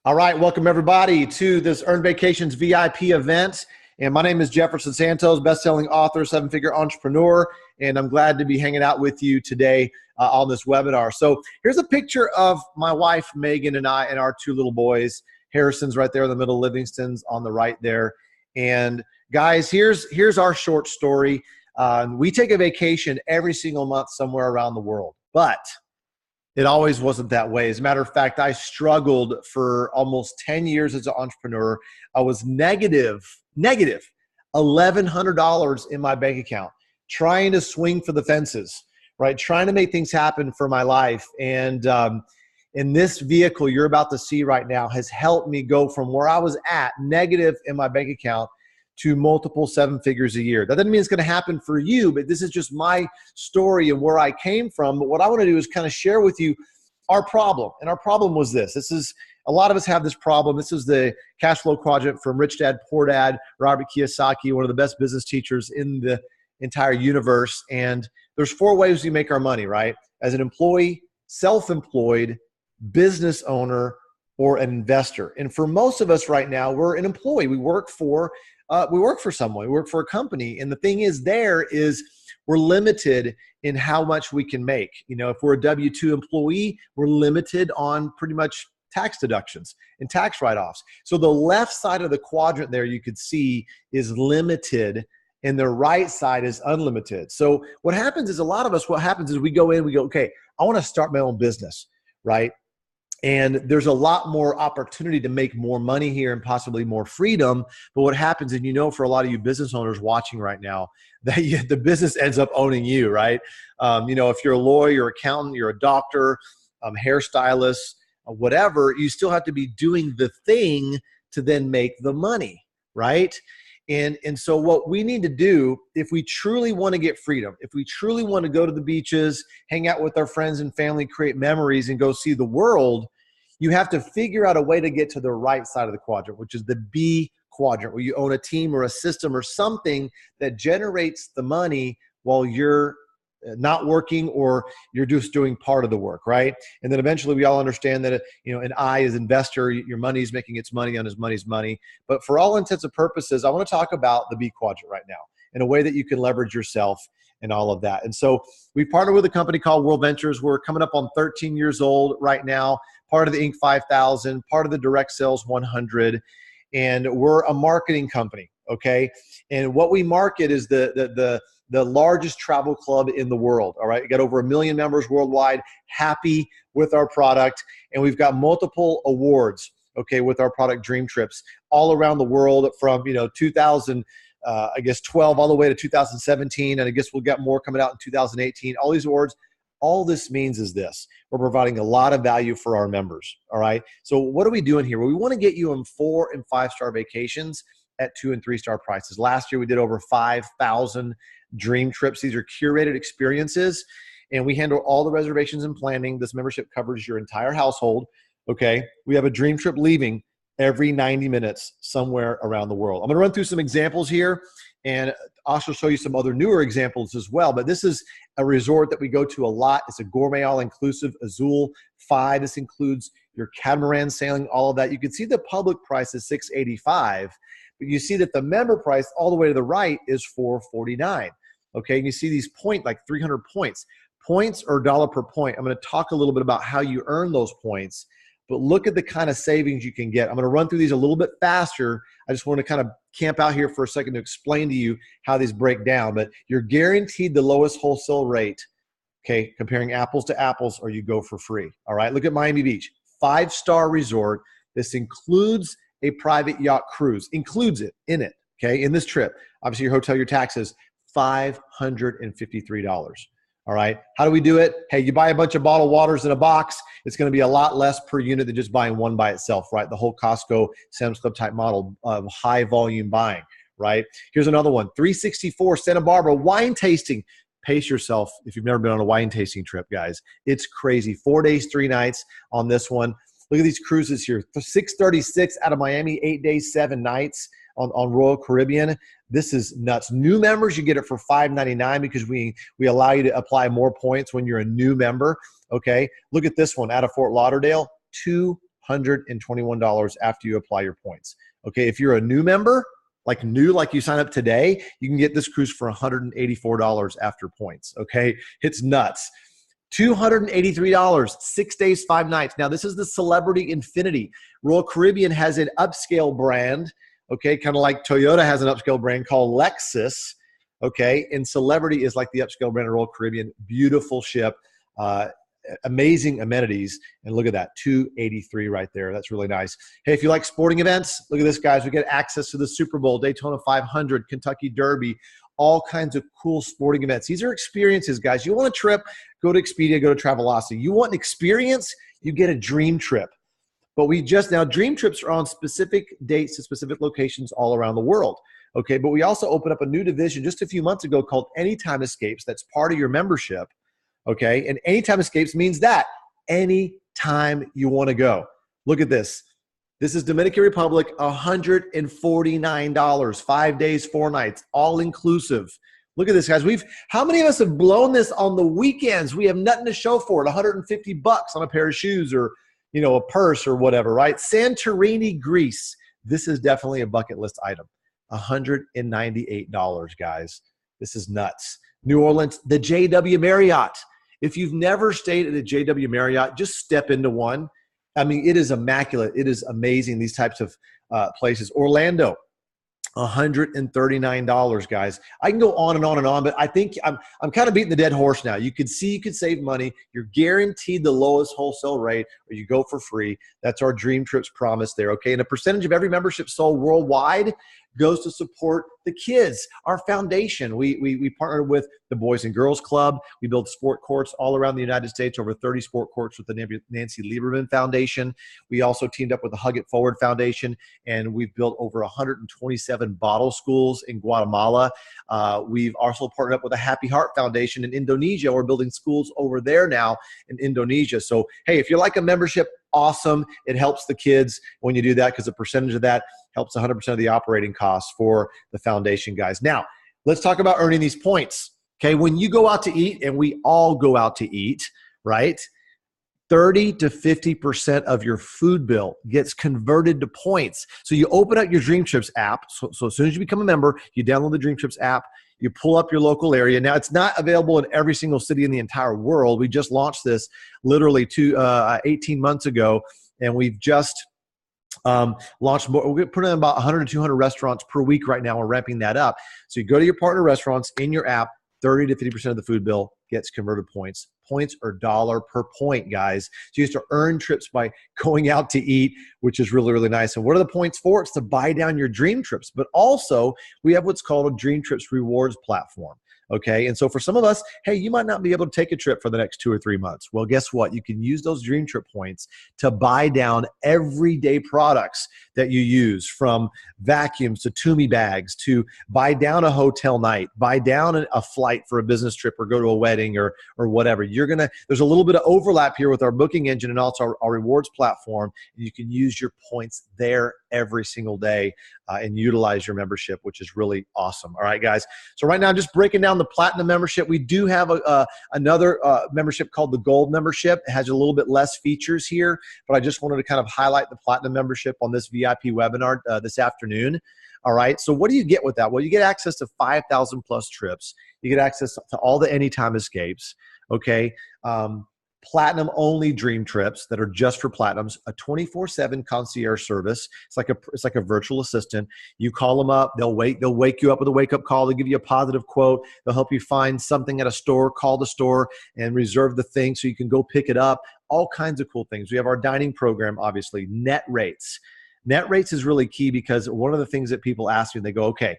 All right, welcome everybody to this Earn Vacations VIP event. And my name is Jefferson Santos, best-selling author, seven-figure entrepreneur, and I'm glad to be hanging out with you today on this webinar. So here's a picture of my wife, Megan, and I, and our two little boys. Harrison's right there in the middle, Livingston's on the right there. And guys, here's our short story. We take a vacation every single month somewhere around the world, but it always wasn't that way. As a matter of fact, I struggled for almost 10 years as an entrepreneur. I was negative $1,100 in my bank account, trying to swing for the fences, right? Trying to make things happen for my life. And in this vehicle you're about to see right now has helped me go from where I was at, negative in my bank account, to multiple seven figures a year. That doesn't mean it's going to happen for you, but this is just my story and where I came from. But what I want to do is kind of share with you our problem. And our problem was this. A lot of us have this problem. This is the cash flow quadrant from Rich Dad, Poor Dad, Robert Kiyosaki, one of the best business teachers in the entire universe. And there's four ways we make our money, right? As an employee, self-employed, business owner, or an investor. And for most of us right now, we're an employee. We work for someone, we work for a company. And the thing is we're limited in how much we can make. You know, if we're a W-2 employee, we're limited on pretty much tax deductions and tax write-offs. So the left side of the quadrant there you could see is limited and the right side is unlimited. So what happens is we go in, we go, okay, I want to start my own business, right? And there's a lot more opportunity to make more money here and possibly more freedom. But what happens, and you know, for a lot of you business owners watching right now, that the business ends up owning you, right? You know, if you're a lawyer, accountant, you're a doctor, hairstylist, whatever, you still have to be doing the thing to then make the money, right? And so what we need to do, if we truly want to get freedom, if we truly want to go to the beaches, hang out with our friends and family, create memories, and go see the world, you have to figure out a way to get to the right side of the quadrant, which is the B quadrant, where you own a team or a system or something that generates the money while you're not working or you're just doing part of the work, right? And then eventually we all understand that, an I is investor, your money is making its money on his money's money. But for all intents and purposes, I want to talk about the B quadrant right now in a way that you can leverage yourself and all of that. And so we partnered with a company called World Ventures. We're coming up on 13 years old right now, part of the Inc. 5000, part of the Direct Sales 100, and we're a marketing company, okay? And what we market is the largest travel club in the world, all right? We got over 1 million members worldwide, happy with our product, and we've got multiple awards, okay, with our product Dream Trips all around the world from, 2012 all the way to 2017, and I guess we'll get more coming out in 2018, all these awards. All this means is this: we're providing a lot of value for our members, all right? So what are we doing here? Well, we want to get you on 4- and 5-star vacations at 2- and 3-star prices. Last year, we did over 5,000 dream trips. These are curated experiences, and we handle all the reservations and planning. This membership covers your entire household, okay? We have a dream trip leaving every 90 minutes somewhere around the world. I'm going to run through some examples here and also show you some other newer examples as well. But this is a resort that we go to a lot. It's a gourmet all-inclusive Azul 5. This includes your catamaran sailing, all of that. You can see the public price is $685, but you see that the member price all the way to the right is $449. Okay, and you see these like 300 points. Points are $1 per point. I'm going to talk a little bit about how you earn those points, but look at the kind of savings you can get. I'm going to run through these a little bit faster. I just want to kind of camp out here for a second to explain to you how these break down, but you're guaranteed the lowest wholesale rate, okay, comparing apples to apples, or you go for free. All right, look at Miami Beach, 5-star resort. This includes a private yacht cruise, includes it in it, okay, in this trip. Obviously, your hotel, your taxes, $553. All right. How do we do it? Hey, you buy a bunch of bottled waters in a box. It's going to be a lot less per unit than just buying one by itself, right? The whole Costco Sam's Club type model of high volume buying, right? Here's another one, 364 Santa Barbara wine tasting. Pace yourself if you've never been on a wine tasting trip, guys. It's crazy. 4 days, 3 nights on this one. Look at these cruises here. 636 out of Miami, 8 days, 7 nights on Royal Caribbean. This is nuts. New members, you get it for $599 because we allow you to apply more points when you're a new member. Okay, look at this one out of Fort Lauderdale, $121 after you apply your points. Okay, if you're a new member, like you sign up today, you can get this cruise for $184 after points. Okay, it's nuts. $283, 6 days, 5 nights. Now, this is the Celebrity Infinity. Royal Caribbean has an upscale brand, okay, kind of like Toyota has an upscale brand called Lexus, okay, and Celebrity is like the upscale brand of Royal Caribbean. Beautiful ship, amazing amenities, and look at that, $283 right there. That's really nice. Hey, if you like sporting events, look at this, guys. We get access to the Super Bowl, Daytona 500, Kentucky Derby, all kinds of cool sporting events. These are experiences, guys. You want a trip, go to Expedia, go to Travelocity. You want an experience, you get a dream trip. But now dream trips are on specific dates to specific locations all around the world. Okay, but we also opened up a new division just a few months ago called Anytime Escapes. That's part of your membership. Okay, and Anytime Escapes means that anytime you want to go. Look at this. This is Dominican Republic, $149, 5 days, 4 nights, all inclusive. Look at this, guys. How many of us have blown this on the weekends? We have nothing to show for it. $150 on a pair of shoes or, a purse or whatever, right? Santorini, Greece. This is definitely a bucket list item. $198, guys. This is nuts. New Orleans, the JW Marriott. If you've never stayed at a JW Marriott, just step into one. I mean, it is immaculate. It is amazing, these types of places. Orlando, $139, guys. I can go on and on and on, but I think I'm kind of beating the dead horse now. You could see you could save money. You're guaranteed the lowest wholesale rate, or you go for free. That's our Dream Trips promise there, okay? And a percentage of every membership sold worldwide goes to support the kids, our foundation. We partnered with the Boys and Girls Club. We build sport courts all around the United States, over 30 sport courts with the Nancy Lieberman Foundation. We also teamed up with the Hug It Forward Foundation, and we've built over 127 bottle schools in Guatemala. We've also partnered up with the Happy Heart Foundation in Indonesia. We're building schools over there now in Indonesia. So, hey, if you like a membership, awesome. It helps the kids when you do that, because a percentage of that helps 100% of the operating costs for the foundation, guys. Now, let's talk about earning these points. Okay, when you go out to eat, and we all go out to eat, right? 30 to 50% of your food bill gets converted to points. So you open up your Dream Trips app. So as soon as you become a member, you download the Dream Trips app, you pull up your local area. Now, it's not available in every single city in the entire world. We just launched this literally 18 months ago, and we've just launched more. We're putting in about 100 to 200 restaurants per week right now. We're ramping that up. So you go to your partner restaurants in your app, 30 to 50% of the food bill gets converted points. Points are $1 per point, guys. So you used to earn trips by going out to eat, which is really, really nice. And what are the points for? It's to buy down your dream trips. But also, we have what's called a Dream Trips rewards platform. Okay, and so for some of us, hey, you might not be able to take a trip for the next 2 or 3 months. Well, guess what? You can use those Dream Trip points to buy down everyday products that you use, from vacuums to Tumi bags, to buy down a hotel night, buy down a flight for a business trip, or go to a wedding or whatever. There's a little bit of overlap here with our booking engine and also our rewards platform. And you can use your points there every single day and utilize your membership, which is really awesome. All right, guys. So right now, I'm just breaking down the Platinum membership. We do have another membership called the Gold membership. It has a little bit less features here, but I just wanted to kind of highlight the Platinum membership on this VIP webinar this afternoon. All right. So what do you get with that? Well, you get access to 5,000 plus trips. You get access to all the Anytime Escapes. Okay. Platinum only dream trips that are just for Platinums, a 24/7 concierge service. It's like a virtual assistant. You call them up, they'll wake you up with a wake-up call. They'll give you a positive quote. They'll help you find something at a store, call the store and reserve the thing so you can go pick it up. All kinds of cool things. We have our dining program, obviously, net rates. Net rates is really key, because one of the things that people ask me, they go, okay,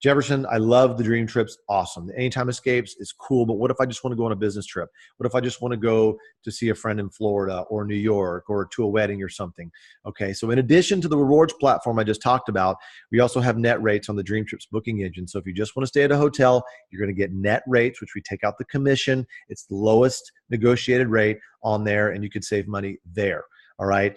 Jefferson, I love the dream trips. Awesome. The Anytime Escapes is cool, but what if I just want to go on a business trip? What if I just want to go to see a friend in Florida or New York or to a wedding or something? Okay, so in addition to the rewards platform I just talked about, we also have net rates on the Dream Trips booking engine. So if you just want to stay at a hotel, you're going to get net rates, which we take out the commission. It's the lowest negotiated rate on there, and you could save money there. All right.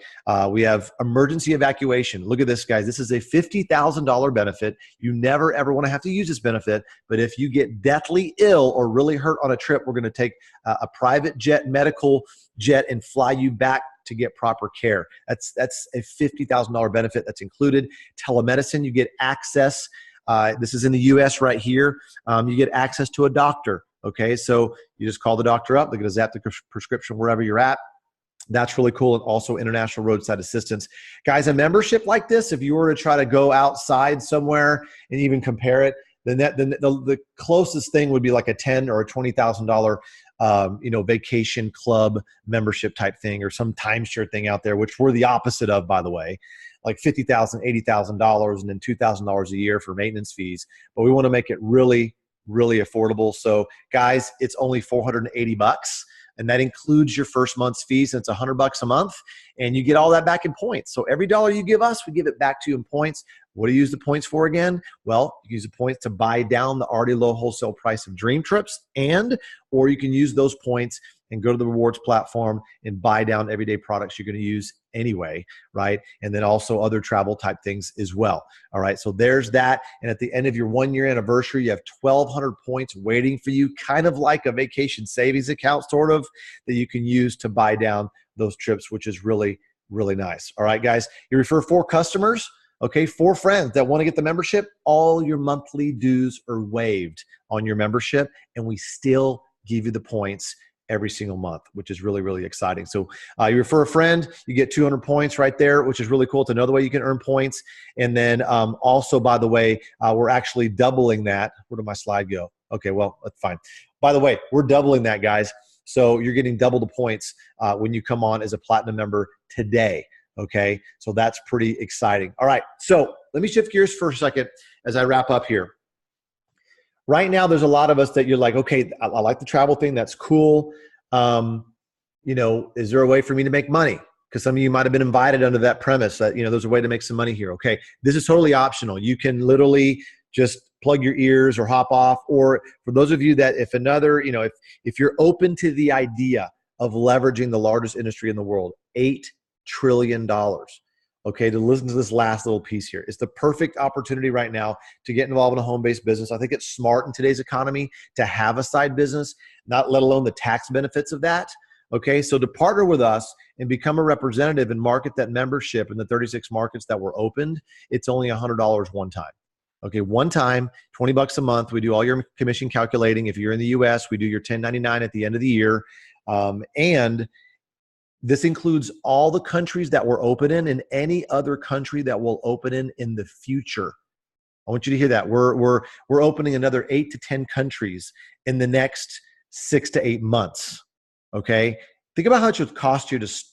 We have emergency evacuation. Look at this, guys. This is a $50,000 benefit. You never, ever want to have to use this benefit. But if you get deathly ill or really hurt on a trip, we're going to take a private jet, medical jet, and fly you back to get proper care. That's a $50,000 benefit that's included. Telemedicine, you get access. This is in the US right here. You get access to a doctor. Okay, so you just call the doctor up. They're going to zap the prescription wherever you're at. That's really cool. And also international roadside assistance. Guys, a membership like this, if you were to try to go outside somewhere and even compare it, then the closest thing would be like a $10,000 or a $20,000 vacation club membership type thing, or some timeshare thing out there, which we're the opposite of, by the way, like $50,000, $80,000, and then $2,000 a year for maintenance fees. But we want to make it really, really affordable. So guys, it's only $480. And that includes your first month's fees. And it's $100 a month, and you get all that back in points. So every dollar you give us, we give it back to you in points. What do you use the points for again? Well, you use the points to buy down the already low wholesale price of dream trips, or you can use those points and go to the rewards platform and buy down everyday products you're going to use anyway, right? And then also other travel type things as well. All right, so there's that. And at the end of your 1-year anniversary, you have 1,200 points waiting for you, kind of like a vacation savings account, sort of, that you can use to buy down those trips, which is really, really nice. All right, guys, you refer 4 customers, okay, 4 friends that want to get the membership, all your monthly dues are waived on your membership, and we still give you the points every single month, which is really, really exciting. So you refer a friend, you get 200 points right there, which is really cool. It's another way you can earn points. And then also, by the way, we're actually doubling that. Where did my slide go? Okay, well, that's fine. By the way, we're doubling that, guys. So you're getting double the points when you come on as a platinum member today. Okay, so that's pretty exciting. All right, so let me shift gears for a second as I wrap up here. Right now, there's a lot of us that you're like, okay, I like the travel thing. That's cool. Is there a way for me to make money? Because some of you might have been invited under that premise that, there's a way to make some money here. Okay, this is totally optional. You can literally just plug your ears or hop off. Or for those of you that if you're open to the idea of leveraging the largest industry in the world, $8 trillion. Okay, to listen to this last little piece here. It's the perfect opportunity right now to get involved in a home-based business. I think it's smart in today's economy to have a side business, not let alone the tax benefits of that. Okay, so to partner with us and become a representative and market that membership in the 36 markets that were opened, it's only $100 one time. Okay, one time, $20 a month. We do all your commission calculating. If you're in the US, we do your 1099 at the end of the year. And this includes all the countries that we're open in and any other country that we'll open in the future. I want you to hear that. We're opening another 8 to 10 countries in the next 6 to 8 months. Okay? Think about how much it would cost you to just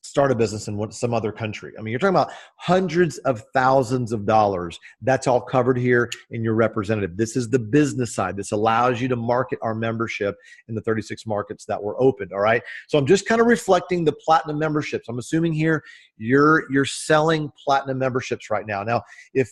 start a business in some other country. I mean, you're talking about hundreds of thousands of dollars. That's all covered here in your representative. This is the business side. This allows you to market our membership in the 36 markets that were opened. All right. So I'm just kind of reflecting the platinum memberships. I'm assuming here you're selling platinum memberships right now. Now, if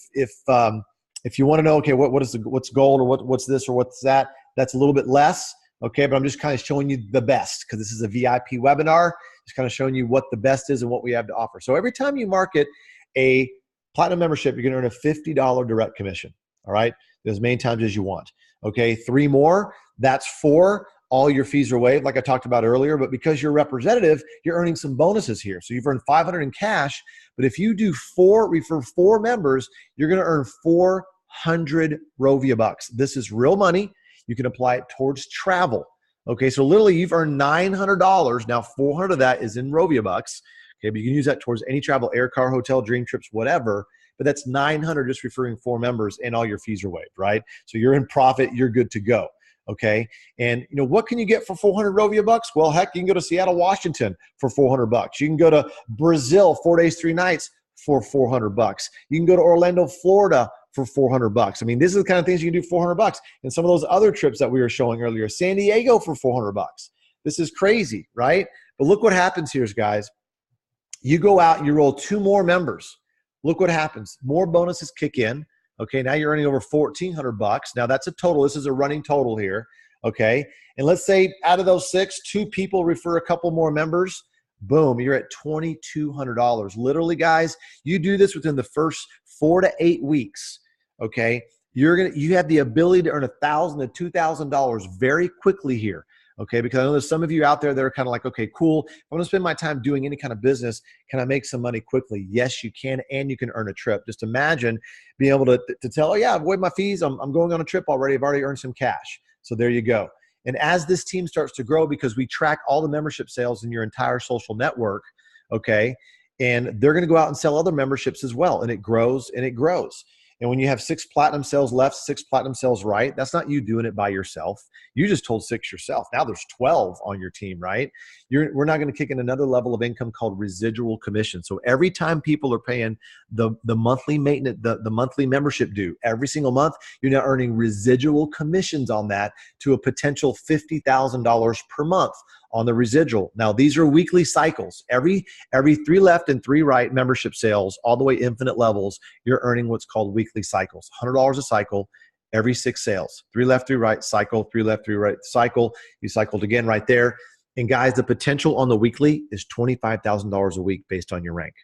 you want to know, okay, what's gold or what's this or what's that, that's a little bit less. Okay, but I'm just kind of showing you the best because this is a VIP webinar. Just kind of showing you what the best is and what we have to offer. So every time you market a platinum membership, you're going to earn a $50 direct commission. All right, as many times as you want. Okay, 3 more. That's 4. All your fees are waived, like I talked about earlier. But because you're a representative, you're earning some bonuses here. So you've earned $500 in cash. But if you do refer 4 members, you're going to earn 400 Rovia bucks. This is real money. You can apply it towards travel. Okay, so literally you've earned $900. Now 400 of that is in Rovia bucks. Okay, but you can use that towards any travel, air, car, hotel, dream trips, whatever. But that's 900 just referring 4 members, and all your fees are waived, right? So you're in profit, you're good to go. Okay, and what can you get for 400 Rovia bucks? Well, heck, you can go to Seattle, Washington for 400 bucks. You can go to Brazil 4 days, 3 nights for 400 bucks. You can go to Orlando, Florida for 400 bucks. I mean, this is the kind of things you can do 400 bucks. And some of those other trips that we were showing earlier, San Diego for 400 bucks. This is crazy, right? But look what happens here, guys. You go out and you roll 2 more members. Look what happens. More bonuses kick in. Okay, now you're earning over 1,400 bucks. Now that's a total. This is a running total here. Okay, and let's say out of those 6, 2 people refer a couple more members. Boom, you're at $2,200. Literally, guys, you do this within the first 4 to 8 weeks. Okay, you have the ability to earn $1,000 to $2,000 very quickly here. Okay, because I know there's some of you out there that are kind of like, okay, cool. If I want to spend my time doing any kind of business, can I make some money quickly? Yes, you can, and you can earn a trip. Just imagine being able to tell, oh yeah, I've waived my fees. I'm going on a trip already. I've already earned some cash. So there you go. And as this team starts to grow, because we track all the membership sales in your entire social network, okay, and they're going to go out and sell other memberships as well. And it grows and it grows. And when you have 6 platinum sales left, 6 platinum sales right, that's not you doing it by yourself. You just told 6 yourself. Now there's 12 on your team, right? We're now going to kick in another level of income called residual commission. So every time people are paying the monthly maintenance, the monthly membership due, every single month, you're now earning residual commissions on that to a potential $50,000 per month on the residual. Now, these are weekly cycles. Every 3 left and 3 right membership sales, all the way infinite levels, you're earning what's called weekly cycles. $100 a cycle, every 6 sales. 3 left, 3 right, cycle, 3 left, 3 right, cycle. You cycled again right there. And guys, the potential on the weekly is $25,000 a week based on your rank.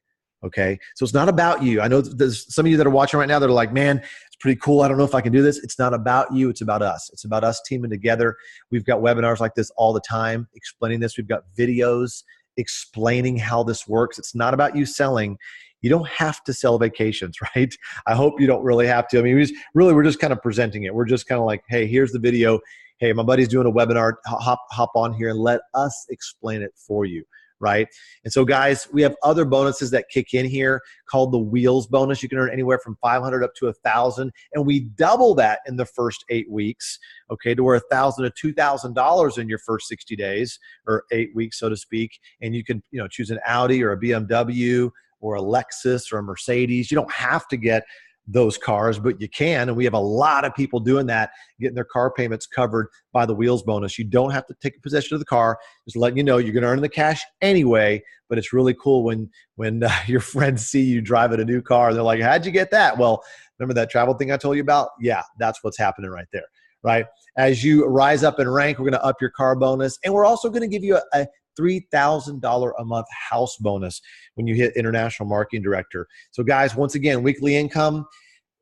Okay, so it's not about you. I know there's some of you that are watching right now that are like, man, it's pretty cool. I don't know if I can do this. It's not about you. It's about us. It's about us teaming together. We've got webinars like this all the time explaining this. We've got videos explaining how this works. It's not about you selling. You don't have to sell vacations, right? I hope you don't really have to. I mean, we're just kind of presenting it. We're just kind of like, hey, here's the video. Hey, my buddy's doing a webinar. Hop on here and let us explain it for you. Right? And so guys, we have other bonuses that kick in here called the wheels bonus. You can earn anywhere from 500 up to 1,000. And we double that in the first 8 weeks, okay, to where $1,000 to $2,000 in your first 60 days or 8 weeks, so to speak. And you can, choose an Audi or a BMW or a Lexus or a Mercedes. You don't have to get those cars, but you can. And we have a lot of people doing that, getting their car payments covered by the wheels bonus. You don't have to take possession of the car. Just letting you know you're going to earn the cash anyway, but it's really cool when your friends see you driving a new car. They're like, how'd you get that? Well, remember that travel thing I told you about? Yeah, that's what's happening right there, right? As you rise up in rank, we're going to up your car bonus. And we're also going to give you a $3,000 a month house bonus when you hit International Marketing Director. So guys, once again, weekly income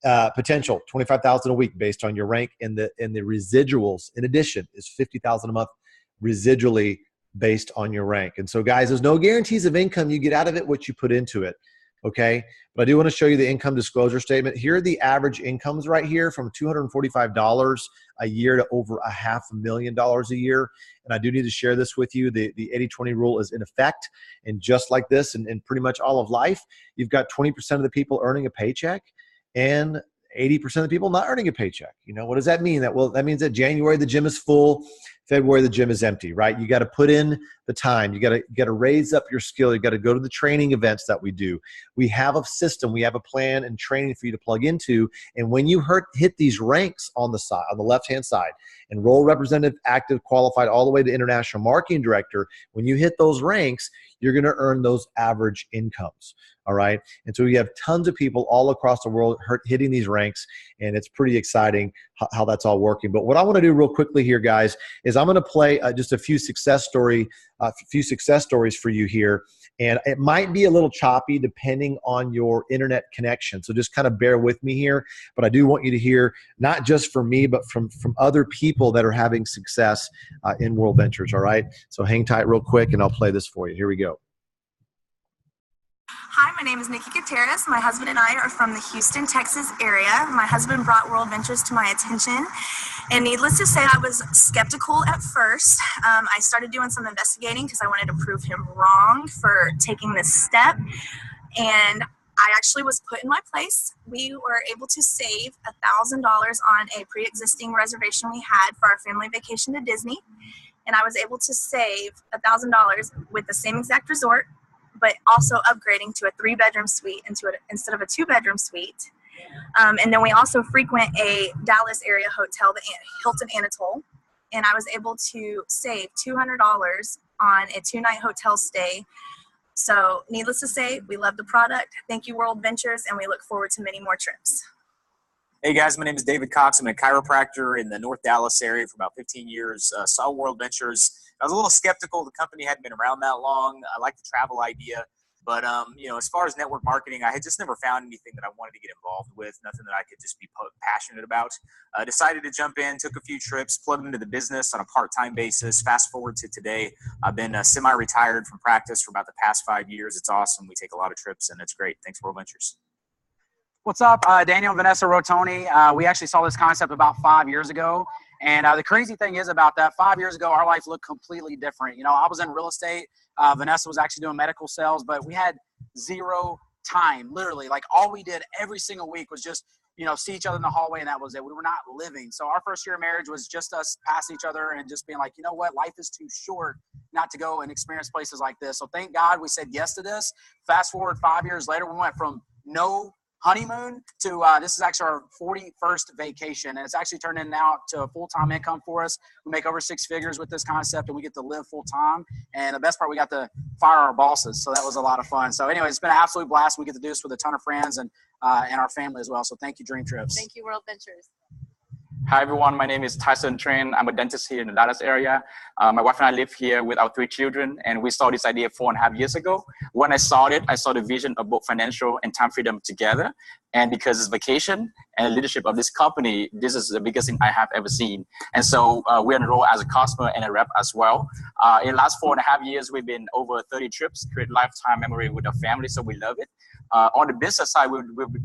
potential, $25,000 a week based on your rank, and the residuals in addition is $50,000 a month residually based on your rank. And so guys, there's no guarantees of income. You get out of it what you put into it. Okay. But I do want to show you the income disclosure statement. Here are the average incomes right here, from $245 a year to over $500,000 a year. And I do need to share this with you. The 80-20 rule is in effect. And just like this, and pretty much all of life, you've got 20% of the people earning a paycheck and 80% of the people not earning a paycheck. What does that mean? That means that January, the gym is full. February, the gym is empty, right? You got to put in the time. You got to raise up your skill. You got to go to the training events that we do. We have a system. We have a plan and training for you to plug into. And when you hit these ranks on the side, on the left-hand side, enroll, representative, active, qualified, all the way to International Marketing Director, when you hit those ranks, you're going to earn those average incomes. All right. And so we have tons of people all across the world hitting these ranks, and it's pretty exciting how that's all working. But what I want to do real quickly here, guys, is I'm going to play just a few success stories for you here. And it might be a little choppy depending on your internet connection. So just kind of bear with me here. But I do want you to hear, not just from me, but from other people that are having success in World Ventures. All right. So hang tight real quick and I'll play this for you. Here we go. Hi, my name is Nikki Gutierrez. My husband and I are from the Houston, Texas area. My husband brought World Ventures to my attention, and needless to say, I was skeptical at first. I started doing some investigating because I wanted to prove him wrong for taking this step, and I actually was put in my place. We were able to save $1,000 on a pre-existing reservation we had for our family vacation to Disney, and I was able to save $1,000 with the same exact resort, but also upgrading to a 3-bedroom suite instead of a 2-bedroom suite. And then we also frequent a Dallas area hotel, the Hilton Anatole, and I was able to save $200 on a 2-night hotel stay. So needless to say, we love the product. Thank you, World Ventures, and we look forward to many more trips. Hey guys, my name is David Cox. I'm a chiropractor in the North Dallas area for about 15 years. Saw World Ventures. I was a little skeptical. The company hadn't been around that long. I like the travel idea. But, you know, as far as network marketing, I had just never found anything that I wanted to get involved with, nothing that I could just be passionate about. Decided to jump in, took a few trips, plugged into the business on a part-time basis. Fast forward to today, I've been semi-retired from practice for about the past 5 years. It's awesome. We take a lot of trips, and it's great. Thanks, World Ventures. What's up? Daniel and Vanessa Rotoni. We actually saw this concept about 5 years ago. And the crazy thing is about that, 5 years ago, our life looked completely different. You know, I was in real estate. Vanessa was actually doing medical sales, but we had zero time, literally. Like, all we did every single week was just, you know, see each other in the hallway, and that was it. We were not living. So our first year of marriage was just us passing each other and just being like, you know what, life is too short not to go and experience places like this. So thank God we said yes to this. Fast forward 5 years later, we went from no honeymoon to this is actually our 41st vacation, and it's actually turned in now to a full-time income for us. We make over 6 figures with this concept, and we get to live full-time. And the best part, we got to fire our bosses, so that was a lot of fun. So anyway, it's been an absolute blast. We get to do this with a ton of friends and our family as well. So thank you, Dream Trips. Thank you, World Ventures. Hi everyone, my name is Tyson Tran. I'm a dentist here in the Dallas area. My wife and I live here with our 3 children, and we saw this idea 4.5 years ago. When I saw it, I saw the vision of both financial and time freedom together. And because it's vacation and leadership of this company, this is the biggest thing I have ever seen. And so we're enrolled as a customer and a rep as well. In the last 4.5 years, we've been over 30 trips, create lifetime memory with our family, so we love it. On the business side, we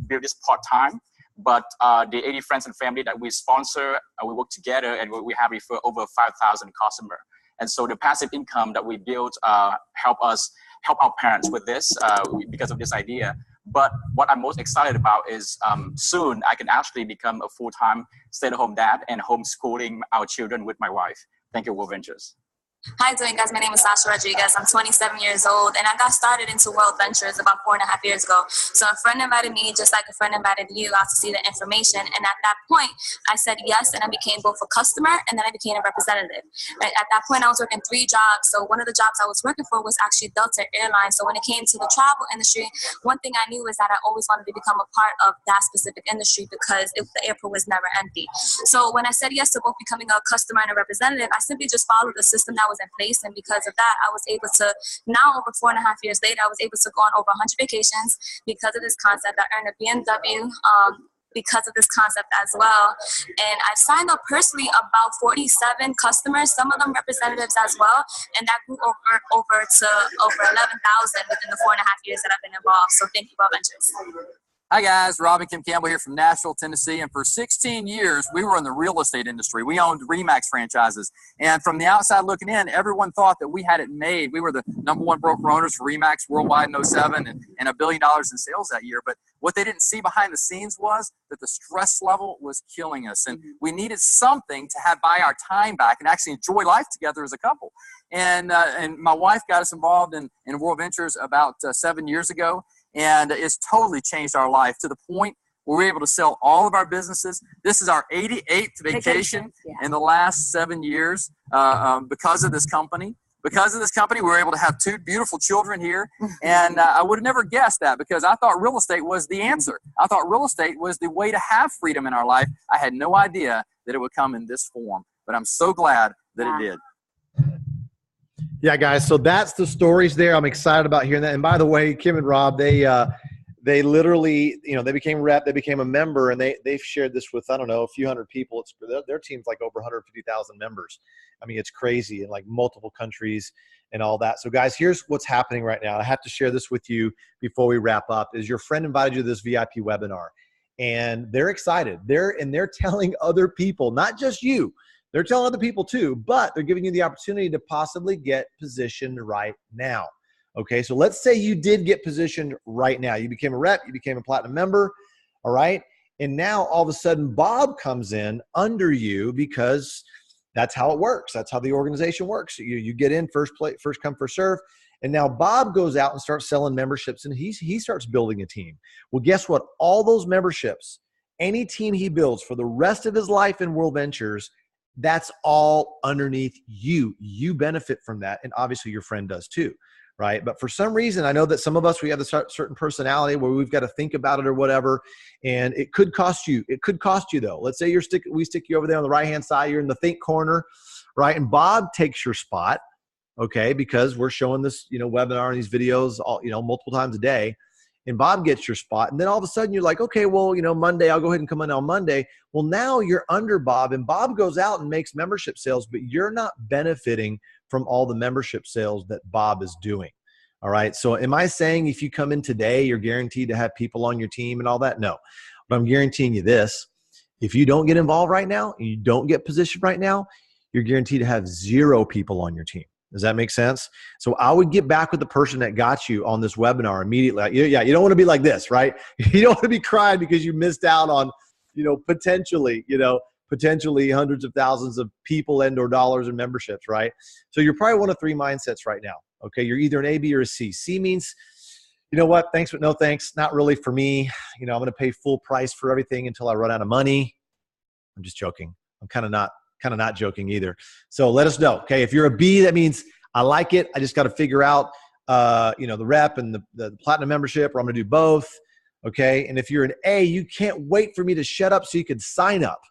build this part-time. But the 80 friends and family that we sponsor, we work together, and we have referred over 5,000 customers. And so the passive income that we built help our parents with this because of this idea. But what I'm most excited about is soon I can actually become a full-time stay-at-home dad and homeschooling our children with my wife. Thank you, World Ventures. Hi, doing guys. My name is Sasha Rodriguez. I'm 27 years old, and I got started into World Ventures about 4.5 years ago. So a friend invited me, just like a friend invited you, out to see the information. And at that point, I said yes, and I became both a customer and then I became a representative. Right? At that point, I was working 3 jobs. So one of the jobs I was working for was actually Delta Airlines. So when it came to the travel industry, one thing I knew is that I always wanted to become a part of that specific industry because the airport was never empty. So when I said yes to both becoming a customer and a representative, I simply just followed the system that was in place, and because of that, I was able to, now over 4.5 years later, I was able to go on over 100 vacations because of this concept. I earned a BMW because of this concept as well, and I signed up personally about 47 customers, some of them representatives as well, and that grew over to over 11,000 within the 4.5 years that I've been involved. So thank you, World Ventures. Hi guys, Rob and Kim Campbell here from Nashville, Tennessee, and for 16 years we were in the real estate industry. We owned RE/MAX franchises, and from the outside looking in, everyone thought that we had it made. We were the #1 broker owners for RE/MAX worldwide in 2007 and $1 billion in sales that year. But what they didn't see behind the scenes was that the stress level was killing us, and we needed something to buy our time back and actually enjoy life together as a couple. And my wife got us involved in World Ventures about 7 years ago. And it's totally changed our life to the point where we're able to sell all of our businesses. This is our 88th vacation in the last 7 years because of this company. Because of this company, we were able to have 2 beautiful children here. And I would have never guessed that because I thought real estate was the answer. I thought real estate was the way to have freedom in our life. I had no idea that it would come in this form. But I'm so glad that it did. Yeah, guys. So that's the stories there. I'm excited about hearing that. And by the way, Kim and Rob, they literally, you know, they became rep, they became a member, and they've shared this with, I don't know, a few hundred people. Their team's like over 150,000 members. I mean, it's crazy in like multiple countries and all that. So guys, here's what's happening right now. I have to share this with you before we wrap up. Is your friend invited you to this VIP webinar, and they're excited. They're telling other people, not just you. They're telling other people too, but they're giving you the opportunity to possibly get positioned right now. Okay, so let's say you did get positioned right now. You became a rep, you became a platinum member, all right? And now all of a sudden Bob comes in under you because that's how it works. That's how the organization works. You get in first come, first serve. And now Bob goes out and starts selling memberships, and he starts building a team. Well, guess what? All those memberships, any team he builds for the rest of his life in World Ventures, that's all underneath you. You benefit from that, and obviously your friend does too, right? But for some reason, I know that some of us, we have a certain personality where we've got to think about it or whatever, and it could cost you. It could cost you though. Let's say we stick you over there on the right-hand side. You're in the think corner, right? And Bob takes your spot, okay, because we're showing this, webinar and these videos all, multiple times a day, and Bob gets your spot. And then all of a sudden you're like, okay, well, Monday, I'll go ahead and come in on Monday. Well, now you're under Bob, and Bob goes out and makes membership sales, but you're not benefiting from all the membership sales that Bob is doing. All right. So am I saying if you come in today, you're guaranteed to have people on your team and all that? No, but I'm guaranteeing you this. If you don't get involved right now, and you don't get positioned right now, you're guaranteed to have 0 people on your team. Does that make sense? So I would get back with the person that got you on this webinar immediately. Yeah, you don't want to be like this, right? You don't want to be crying because you missed out on, potentially hundreds of thousands of people and or dollars in memberships, right? So you're probably one of 3 mindsets right now. Okay, you're either an A, B, or a C. C means, you know what, thanks, but no thanks. Not really for me. I'm going to pay full price for everything until I run out of money. I'm just joking. I'm kind of not joking either. So let us know. Okay, if you're a B, that means I like it. I just got to figure out, the rep and the platinum membership, or I'm going to do both. Okay, and if you're an A, you can't wait for me to shut up so you can sign up.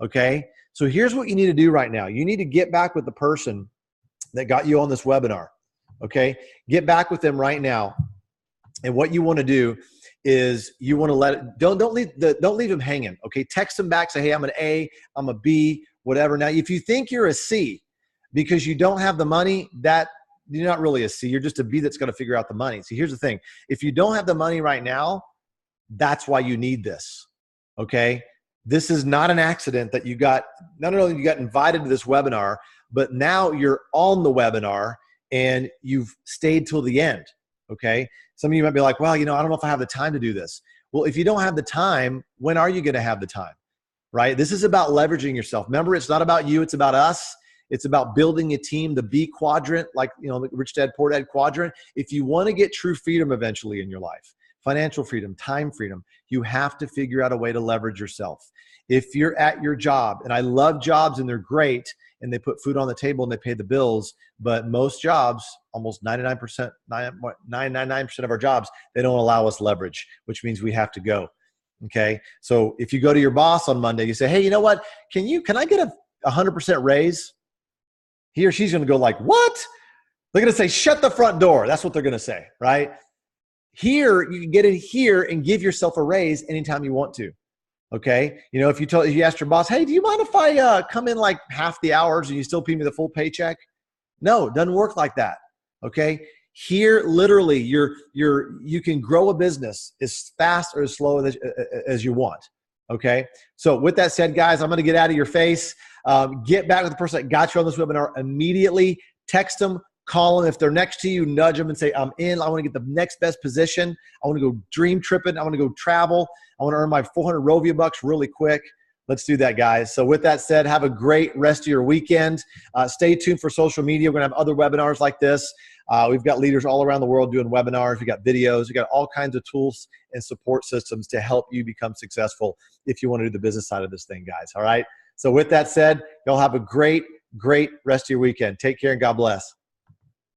Okay, so here's what you need to do right now. You need to get back with the person that got you on this webinar. Okay, get back with them right now. And what you want to do is you want to don't leave them hanging. Okay, text them back, say, hey, I'm an A, I'm a B, whatever. Now, if you think you're a C because you don't have the money, that you're not really a C. You're just a B that's going to figure out the money. See, here's the thing. If you don't have the money right now, that's why you need this. Okay, this is not an accident that you got. Not only you got invited to this webinar, but now you're on the webinar and you've stayed till the end, okay? Some of you might be like, well, I don't know if I have the time to do this. Well, if you don't have the time, when are you gonna have the time, right? This is about leveraging yourself. Remember, it's not about you, it's about us. It's about building a team, the B quadrant, like, the Rich Dad, Poor Dad quadrant. If you wanna get true freedom eventually in your life, financial freedom, time freedom, you have to figure out a way to leverage yourself. If you're at your job, and I love jobs and they're great, and they put food on the table and they pay the bills, but most jobs, almost 99% of our jobs, they don't allow us leverage, which means we have to go. Okay. So if you go to your boss on Monday, you say, hey, you know what? Can I get a 100% raise? He or she's going to go like, what? They're going to say, shut the front door. That's what they're going to say, right? Here, you can get in here and give yourself a raise anytime you want to. Okay. If you asked your boss, hey, do you mind if I come in like half the hours and you still pay me the full paycheck? No, it doesn't work like that. Okay. Here, literally, you can grow a business as fast or as slow as you want. Okay. So with that said, guys, I'm going to get out of your face. Get back with the person that got you on this webinar immediately. Text them, call them. If they're next to you, nudge them and say, I'm in. I want to get the next best position. I want to go dream tripping. I want to go travel. I want to earn my 400 Rovia bucks really quick. Let's do that, guys. So with that said, have a great rest of your weekend. Stay tuned for social media. We're going to have other webinars like this. We've got leaders all around the world doing webinars. We've got videos. We've got all kinds of tools and support systems to help you become successful if you want to do the business side of this thing, guys. All right. So with that said, y'all have a great rest of your weekend. Take care and God bless.